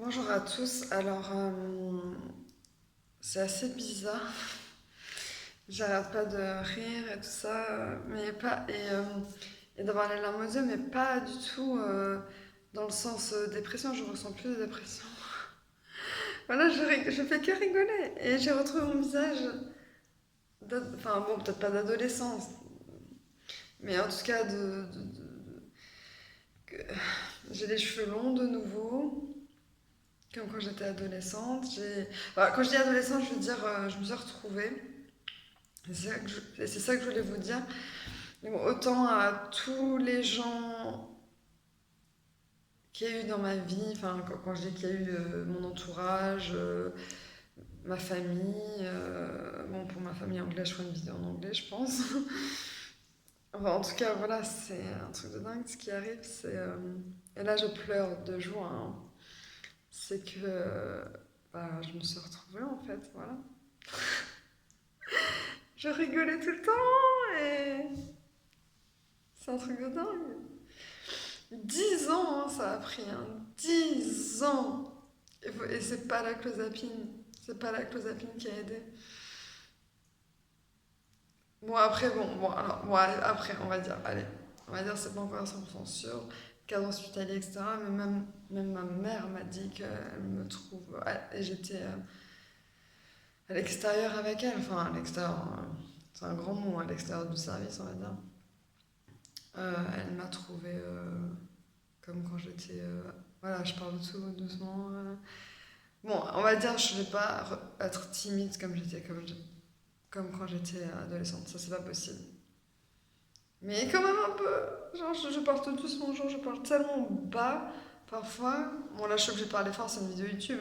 Bonjour à tous. Alors, c'est assez bizarre. J'arrête pas de rire et tout ça, mais pas et d'avoir les larmes aux yeux, mais pas du tout dans le sens dépression. Je ressens plus de dépression. Voilà, je fais que rigoler et j'ai retrouvé mon visage. Enfin bon, peut-être pas d'adolescence, mais en tout cas que- j'ai les cheveux longs de nouveau. Comme quand j'étais adolescente. Quand je dis adolescente, je veux dire, je me suis retrouvée. C'est ça que je voulais vous dire. Donc, autant à tous les gens qu'il y a eu dans ma vie, enfin, quand je dis qu'il y a eu mon entourage, ma famille, bon, pour ma famille anglaise, je ferai une vidéo en anglais, je pense. Enfin, en tout cas, voilà, c'est un truc de dingue ce qui arrive. Et là, je pleure de joie, hein. C'est que je me suis retrouvée en fait, voilà. Je rigolais tout le temps et c'est un truc de dingue. 10 ans, hein, ça a pris, hein. 10 ans. Et c'est pas la clozapine. C'est pas la clozapine qui a aidé. Bon, après, après, on va dire, allez, on va dire, c'est pas encore à 100% sûr, cadre hospitalier, etc. Mais même ma mère m'a dit qu'elle me trouve. Et j'étais à l'extérieur avec elle, enfin, à l'extérieur, c'est un grand mot, à l'extérieur du service, on va dire. Elle m'a trouvé comme quand j'étais. Voilà, je parle tout doucement. Bon, on va dire, je vais pas être timide comme quand j'étais adolescente, ça c'est pas possible. Mais quand même un peu, genre je parle tout doucement, genre je parle tellement bas parfois. Bon là je suis obligée de parler fort, c'est une vidéo YouTube.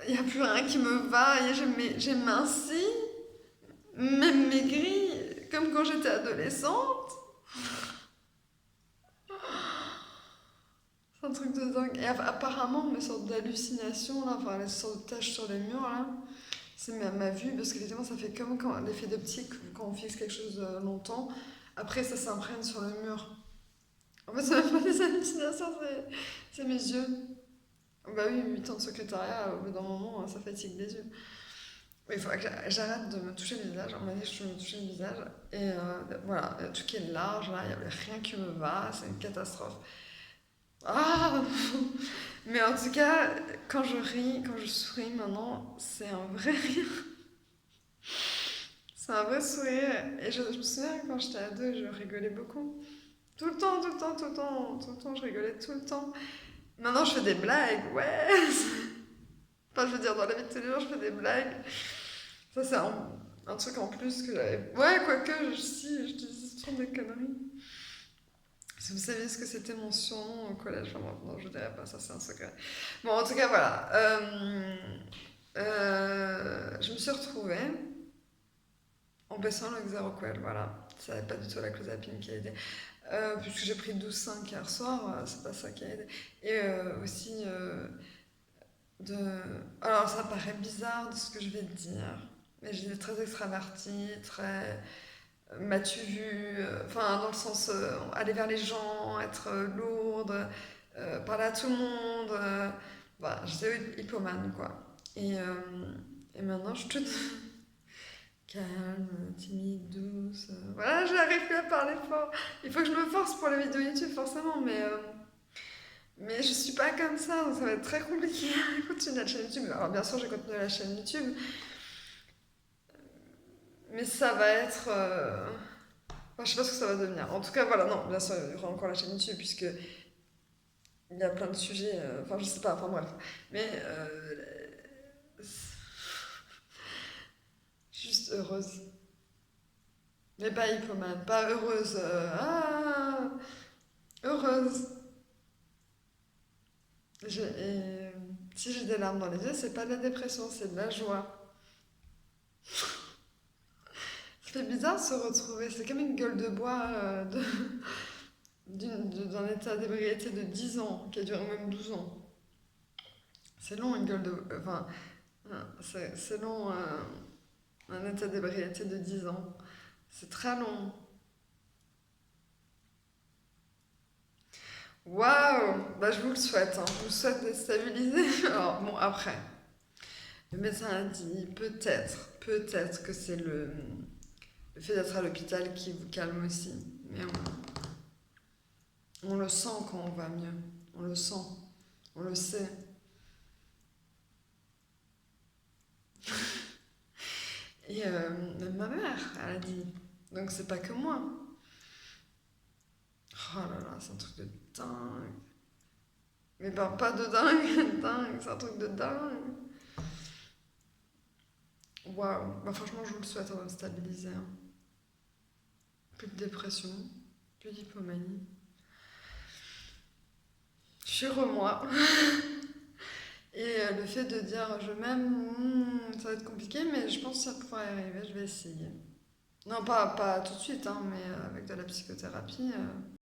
Il n'y a plus rien qui me va, j'ai minci, même maigri, comme quand j'étais adolescente. C'est un truc de dingue. Et apparemment, mes sortes d'hallucinations, là, enfin les sortes de taches sur les murs, là, c'est ma vue, parce qu'effectivement, ça fait comme quand l'effet d'optique, quand on fixe quelque chose longtemps, après ça s'imprègne sur le mur. En fait, c'est même pas des hallucinations, c'est mes yeux. Bah oui, 8 ans de secrétariat, au bout d'un moment, ça fatigue les yeux. Mais il faut que j'arrête de me toucher le visage. On m'a dit que je me touchais le visage. Et voilà, tout qui est large, là, il n'y avait rien qui me va, c'est une catastrophe. Ah. Mais en tout cas, quand je ris, quand je souris maintenant, c'est un vrai rire. C'est un vrai sourire. Et je me souviens quand j'étais ado, je rigolais beaucoup. Tout le temps, tout le temps, tout le temps, tout le temps, je rigolais tout le temps. Maintenant, je fais des blagues, ouais. Enfin, je veux dire, dans la vie de tous les jours, je fais des blagues. Ça, c'est un truc en plus que j'avais. Ouais, quoique, si, je dis toujours des conneries. Si vous saviez ce que c'était mon surnom au collège, enfin, bon, non, je dirais pas, ça c'est un secret. Bon, en tout cas, voilà. Je me suis retrouvée en baissant le Xaroquel, voilà. Ça n'avait pas du tout la clozapine qui a aidé. Puisque j'ai pris 12,5 hier soir, c'est pas ça qui a aidé. Et aussi, de... Alors, ça paraît bizarre de ce que je vais te dire, mais j'étais très extravertie, très... M'as-tu vu Enfin, dans le sens, aller vers les gens, être lourde, parler à tout le monde. Voilà, j'étais hippomane, quoi. Et, euh, et maintenant, je suis toute calme, timide, douce. Voilà, j'arrive plus à parler fort. Il faut que je me force pour les vidéos YouTube, forcément, mais je suis pas comme ça, donc ça va être très compliqué à continuer la chaîne YouTube. Alors, bien sûr, j'ai continué la chaîne YouTube, mais ça va être. Enfin, je sais pas ce que ça va devenir. En tout cas, voilà, non, bien sûr, il y aura encore la chaîne YouTube, puisque il y a plein de sujets. Enfin, je sais pas, enfin bref. Mais juste heureuse. Mais pas hippomane, pas heureuse. Heureuse. Et si j'ai des larmes dans les yeux, c'est pas de la dépression, c'est de la joie. Ça fait bizarre de se retrouver. C'est comme une gueule de bois d'un état d'ébriété de 10 ans, qui a duré même 12 ans. C'est long, une gueule de. Enfin, c'est long, un état d'ébriété de 10 ans. C'est très long. Waouh! Bah, je vous le souhaite, hein. Je vous souhaite d'être stabilisé. Alors, bon, après, le médecin a dit peut-être que c'est le fait d'être à l'hôpital qui vous calme aussi. Mais on le sent quand on va mieux. On le sent. On le sait. Et même ma mère, elle a dit. Donc c'est pas que moi. Oh là là, c'est un truc de dingue. Mais ben, pas de dingue, dingue, c'est un truc de dingue. Waouh. Bah, franchement, je vous le souhaite, on va me stabiliser, hein. Plus de dépression, plus d'hypomanie. Je suis moi. Et le fait de dire je m'aime, ça va être compliqué, mais je pense que ça pourrait arriver, je vais essayer. Non, pas tout de suite, hein, mais avec de la psychothérapie.